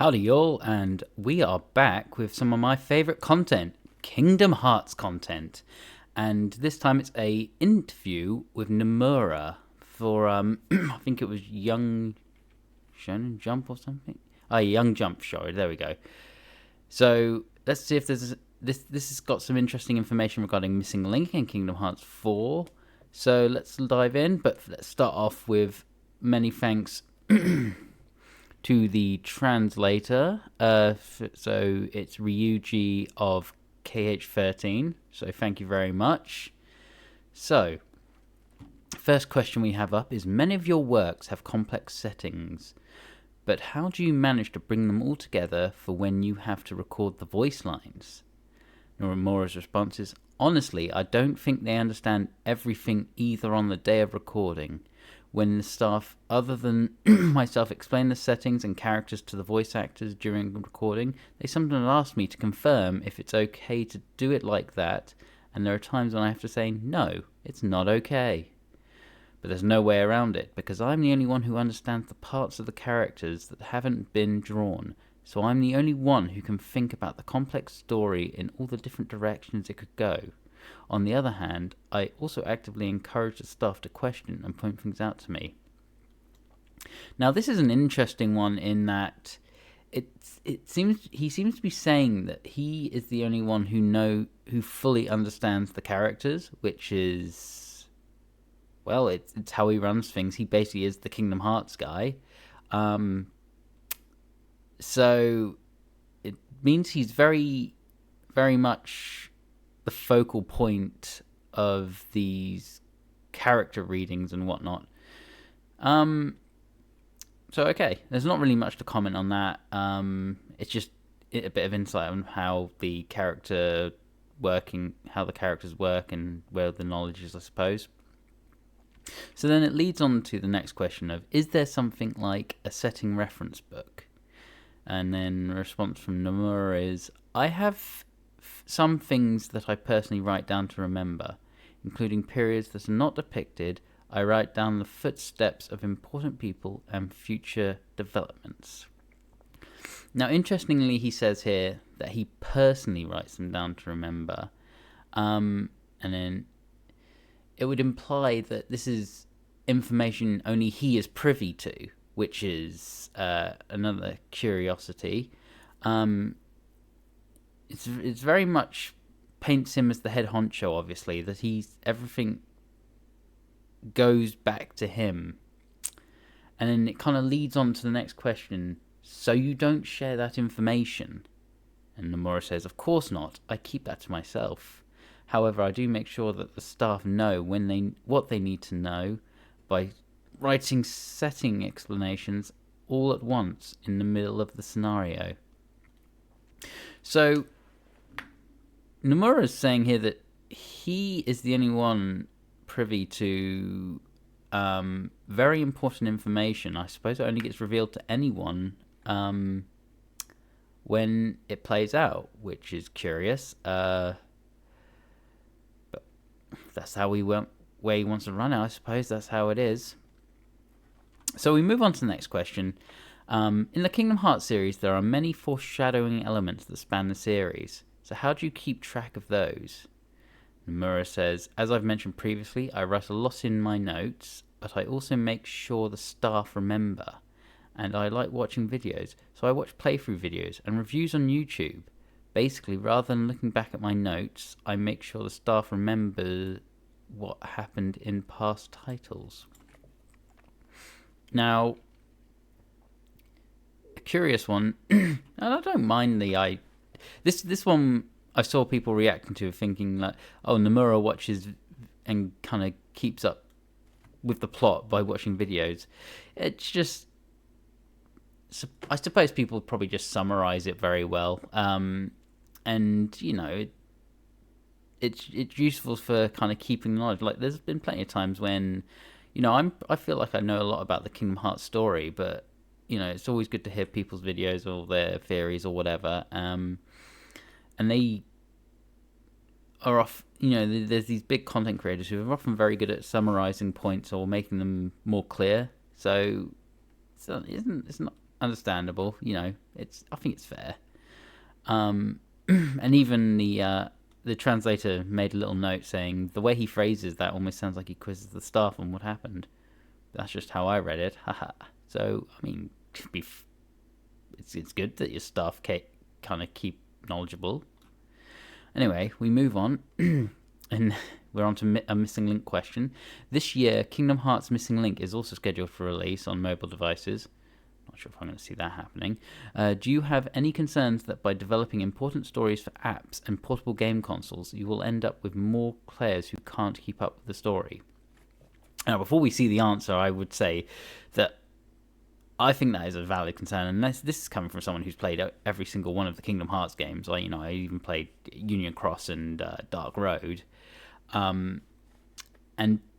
Howdy y'all, and we are back with some of my favourite content, Kingdom Hearts content. And this time it's a interview with Nomura for, I think it was Young Shonen Jump or something? Young Jump, sorry, there we go. So, let's see if this has got some interesting information regarding Missing Link in Kingdom Hearts 4. So, let's dive in, but let's start off with many thanks to the translator. So it's Ryuji of KH13. So thank you very much. So, first question we have up is, many of your works have complex settings, but how do you manage to bring them all together for when you have to record the voice lines? Nomura's response is, honestly, I don't think they understand everything either on the day of recording. When the staff, other than myself, explain the settings and characters to the voice actors during recording, they sometimes ask me to confirm if it's okay to do it like that, and there are times when I have to say, no, it's not okay. But there's no way around it, because I'm the only one who understands the parts of the characters that haven't been drawn, so I'm the only one who can think about the complex story in all the different directions it could go. On the other hand, I also actively encourage the staff to question and point things out to me. Now, this is an interesting one in that he seems to be saying that he is the only one who fully understands the characters, which is, well, it's how he runs things. He basically is the Kingdom Hearts guy. So it means he's very, very much the focal point of these character readings and whatnot. So okay, there's not really much to comment on that. It's just a bit of insight on how the characters work and where the knowledge is, I suppose. So then it leads on to the next question of, is there something like a setting reference book? And then the response from Nomura is, I have some things that I personally write down to remember, including periods that are not depicted. I write down the footsteps of important people and future developments. Now, interestingly, he says here that he personally writes them down to remember. And then it would imply that this is information only he is privy to, which is another curiosity. It's very much paints him as the head honcho, obviously, that everything goes back to him. And then it kind of leads on to the next question. So you don't share that information? And Nomura says, of course not. I keep that to myself. However, I do make sure that the staff know what they need to know by writing setting explanations all at once in the middle of the scenario. So Nomura is saying here that he is the only one privy to very important information. I suppose it only gets revealed to anyone when it plays out, which is curious. But that's how where he wants to run it, I suppose that's how it is. So we move on to the next question. In the Kingdom Hearts series, there are many foreshadowing elements that span the series. So how do you keep track of those? Nomura says, as I've mentioned previously, I write a lot in my notes, but I also make sure the staff remember. And I like watching videos, so I watch playthrough videos and reviews on YouTube. Basically, rather than looking back at my notes, I make sure the staff remember what happened in past titles. Now, a curious one, and I don't mind this one I saw people reacting to, thinking like, oh, Nomura watches and kind of keeps up with the plot by watching videos. It's just, I suppose people probably just summarize it very well. And, you know, it's useful for kind of keeping knowledge. Like, there's been plenty of times when, you know, I feel like I know a lot about the Kingdom Hearts story, but, you know, it's always good to hear people's videos or their theories or whatever. And they are you know, there's these big content creators who are often very good at summarizing points or making them more clear. So it's not understandable. I think it's fair. And even the translator made a little note saying the way he phrases that almost sounds like he quizzes the staff on what happened. That's just how I read it. Haha. So I mean, it's good that your staff kind of keep knowledgeable. Anyway, we move on, and we're on to a missing link question. This year, Kingdom Hearts Missing Link is also scheduled for release on mobile devices. Not sure if I'm going to see that happening. Do you have any concerns that by developing important stories for apps and portable game consoles, you will end up with more players who can't keep up with the story? Now, before we see the answer, I would say that I think that is a valid concern, and this is coming from someone who's played every single one of the Kingdom Hearts games. I even played Union Cross and Dark Road, and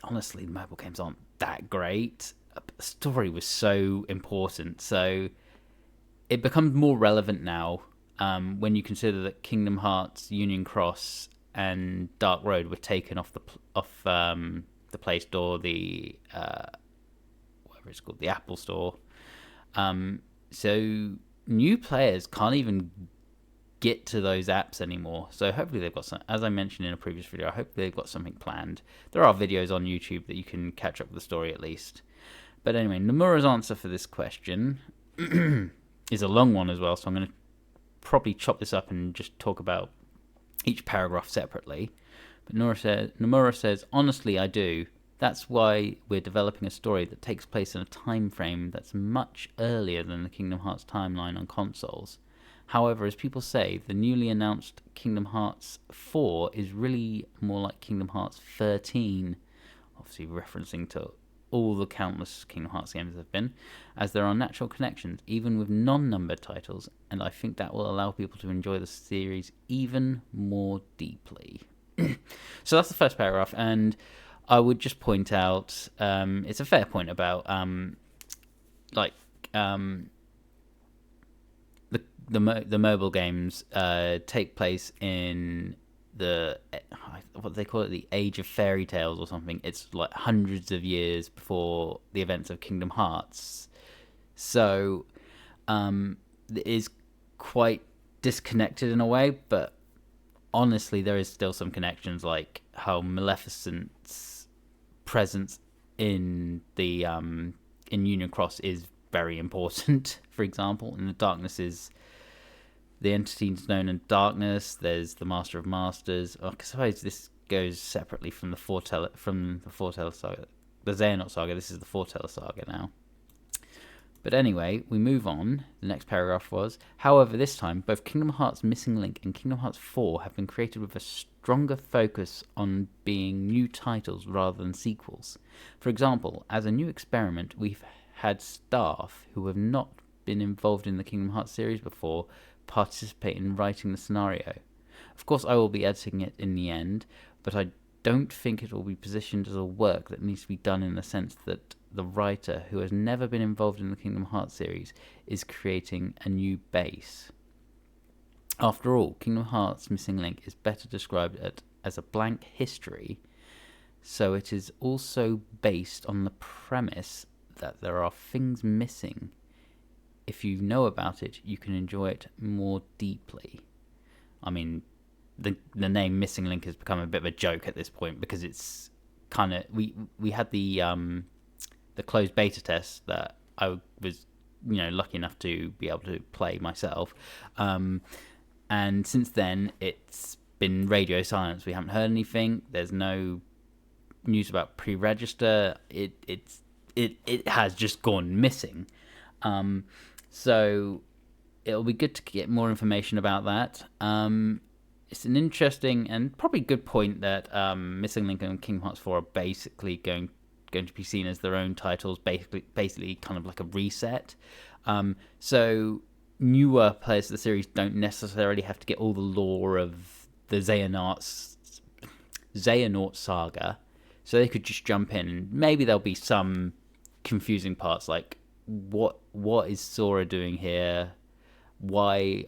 honestly, the mobile games aren't that great. The story was so important, so it becomes more relevant now when you consider that Kingdom Hearts, Union Cross, and Dark Road were taken off the Play Store, the whatever it's called, the Apple Store. So new players can't even get to those apps anymore. So hopefully they've got some, as I mentioned in a previous video, I hope they've got something planned. There are videos on YouTube that you can catch up with the story at least. But anyway, Nomura's answer for this question is a long one as well, so I'm going to probably chop this up and just talk about each paragraph separately. But Nomura says, honestly, I do. That's why we're developing a story that takes place in a time frame that's much earlier than the Kingdom Hearts timeline on consoles. However, as people say, the newly announced Kingdom Hearts 4 is really more like Kingdom Hearts 13, obviously referencing to all the countless Kingdom Hearts games there have been, as there are natural connections, even with non-numbered titles, and I think that will allow people to enjoy the series even more deeply. So that's the first paragraph, and I would just point out, it's a fair point about the mobile games take place in what they call it, the age of fairy tales or something. It's like hundreds of years before the events of Kingdom Hearts, so it is quite disconnected in a way, but honestly there is still some connections, like how Maleficent's presence in the in Union Cross is very important. For example, in the darkness is the entities known in darkness. There's the Master of Masters. I suppose this goes separately from the Foreteller saga, the Xehanort saga. This is the Foreteller saga now. But anyway, we move on. The next paragraph was, however, this time, both Kingdom Hearts Missing Link and Kingdom Hearts 4 have been created with a stronger focus on being new titles rather than sequels. For example, as a new experiment, we've had staff who have not been involved in the Kingdom Hearts series before participate in writing the scenario. Of course, I will be editing it in the end, but I don't think it will be positioned as a work that needs to be done in the sense that the writer, who has never been involved in the Kingdom Hearts series, is creating a new base. After all, Kingdom Hearts Missing Link is better described as a blank history, so it is also based on the premise that there are things missing. If you know about it, you can enjoy it more deeply. I mean, the name Missing Link has become a bit of a joke at this point, because it's kind of, we had the closed beta test that I was lucky enough to be able to play myself, and since then it's been radio silence. We haven't heard anything. There's no news about pre-register. It has just gone missing. So it'll be good to get more information about that. It's an interesting and probably good point that Missing Link and Kingdom Hearts 4 are basically going to be seen as their own titles, basically kind of like a reset. So newer players of the series don't necessarily have to get all the lore of the Xehanort saga, so they could just jump in, and maybe there'll be some confusing parts, like what is Sora doing here? Why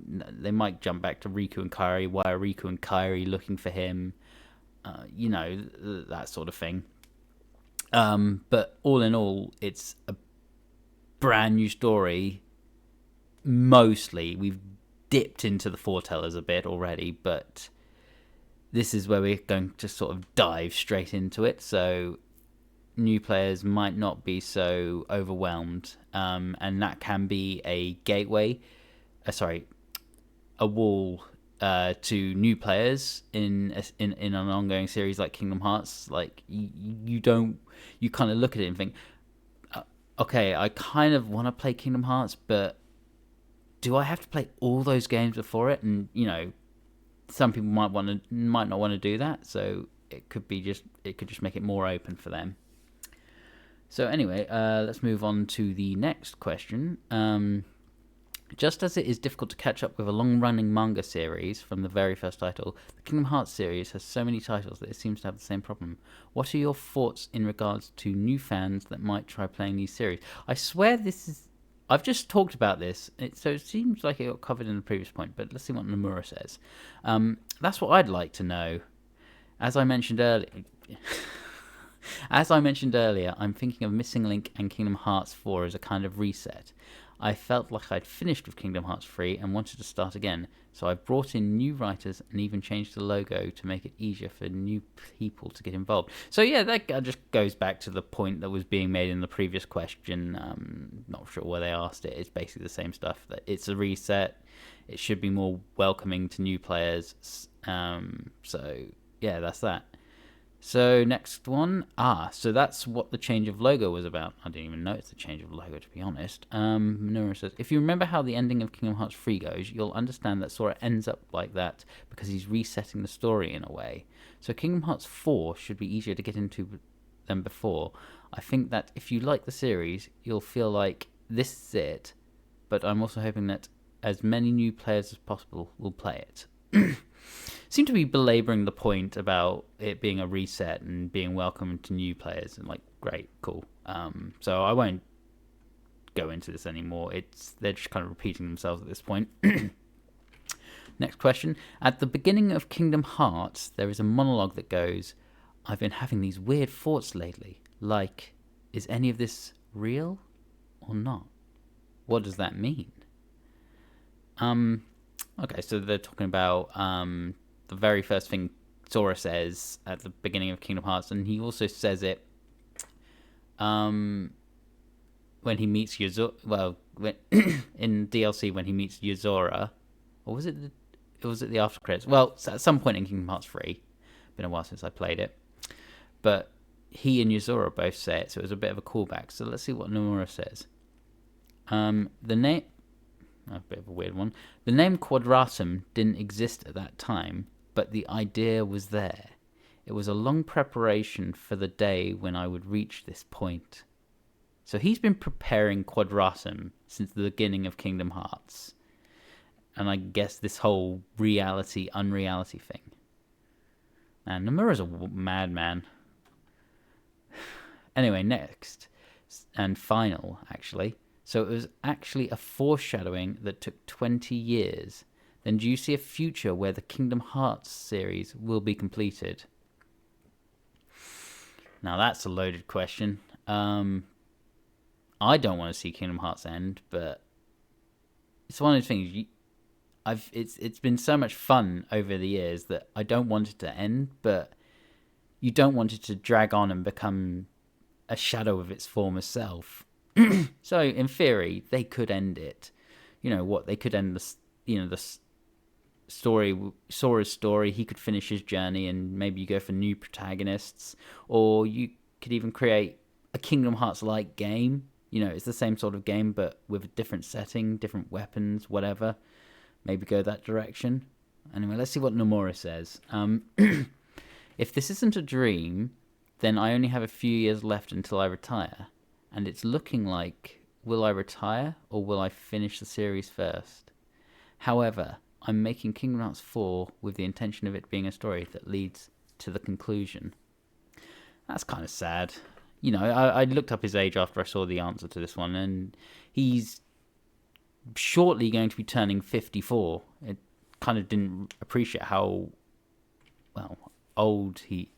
they might jump back to Riku and Kairi? Why are Riku and Kairi looking for him? That sort of thing. But all in all, it's brand new story. Mostly, we've dipped into the foretellers a bit already, but this is where we're going to sort of dive straight into it. So new players might not be so overwhelmed, and that can be a gateway. A wall to new players in an ongoing series like Kingdom Hearts. Like you kind of look at it and think, okay, I kind of want to play Kingdom Hearts, but do I have to play all those games before it? And some people might not want to do that, so it could just make it more open for them. So anyway, let's move on to the next question. Just as it is difficult to catch up with a long-running manga series from the very first title, the Kingdom Hearts series has so many titles that it seems to have the same problem. What are your thoughts in regards to new fans that might try playing these series? I swear I've just talked about this, so it seems like it got covered in the previous point, but let's see what Nomura says. That's what I'd like to know. As I mentioned earlier, I'm thinking of Missing Link and Kingdom Hearts 4 as a kind of reset. I felt like I'd finished with Kingdom Hearts 3 and wanted to start again, so I brought in new writers and even changed the logo to make it easier for new people to get involved. So yeah, that just goes back to the point that was being made in the previous question. Not sure where they asked it. It's basically the same stuff. That it's a reset. It should be more welcoming to new players. So yeah, that's that. So next one. So that's what the change of logo was about. I didn't even notice the change of logo, to be honest. Minora says, if you remember how the ending of Kingdom Hearts 3 goes, you'll understand that Sora ends up like that because he's resetting the story in a way. So Kingdom Hearts 4 should be easier to get into than before. I think that if you like the series, you'll feel like this is it, but I'm also hoping that as many new players as possible will play it. Seem to be belaboring the point about it being a reset and being welcome to new players, and like, great, cool. So I won't go into this anymore. They're just kind of repeating themselves at this point. Next question. At the beginning of Kingdom Hearts, there is a monologue that goes, I've been having these weird thoughts lately. Like, is any of this real or not? What does that mean? Okay, so they're talking about the very first thing Sora says at the beginning of Kingdom Hearts, and he also says it when he meets Yuzora. Well, in DLC when he meets Yuzora, or was it the after credits? Well, at some point in Kingdom Hearts 3. Been a while since I played it, but he and Yuzora both say it, so it was a bit of a callback. So let's see what Nomura says. The name. A bit of a weird one. The name Quadratum didn't exist at that time, but the idea was there. It was a long preparation for the day when I would reach this point. So he's been preparing Quadratum since the beginning of Kingdom Hearts. And I guess this whole reality, unreality thing. And Nomura's a madman. Anyway, next, and final, actually. So it was actually a foreshadowing that took 20 years. Then do you see a future where the Kingdom Hearts series will be completed? Now that's a loaded question. I don't want to see Kingdom Hearts end, but it's one of those things. It's been so much fun over the years that I don't want it to end, but you don't want it to drag on and become a shadow of its former self. So in theory, they could end it. They could end the story, Sora's story. He could finish his journey, and maybe you go for new protagonists, or you could even create a Kingdom Hearts-like game. It's the same sort of game, but with a different setting, different weapons, whatever. Maybe go that direction. Anyway, let's see what Nomura says. If this isn't a dream, then I only have a few years left until I retire. And it's looking like, will I retire or will I finish the series first? However, I'm making Kingdom Hearts 4 with the intention of it being a story that leads to the conclusion. That's kind of sad. I looked up his age after I saw the answer to this one, and he's shortly going to be turning 54. It kind of didn't appreciate how old he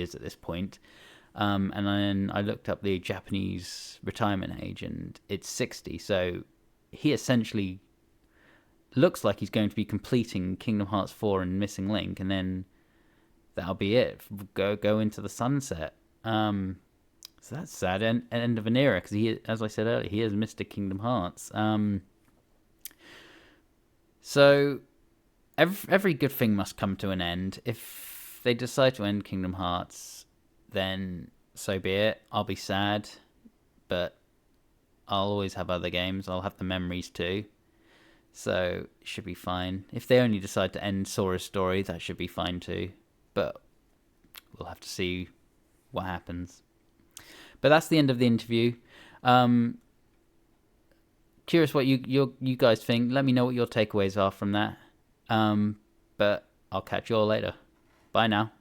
is at this point. And then I looked up the Japanese retirement age, and it's 60. So he essentially looks like he's going to be completing Kingdom Hearts 4 and Missing Link, and then that'll be it. Go into the sunset. So that's sad. End of an era, because he, as I said earlier, he is Mr. Kingdom Hearts. So every good thing must come to an end. If they decide to end Kingdom Hearts, then so be it. I'll be sad, but I'll always have other games. I'll have the memories too. So it should be fine. If they only decide to end Sora's story, that should be fine too. But we'll have to see what happens. But that's the end of the interview. Curious what you guys think. Let me know what your takeaways are from that. But I'll catch you all later. Bye now.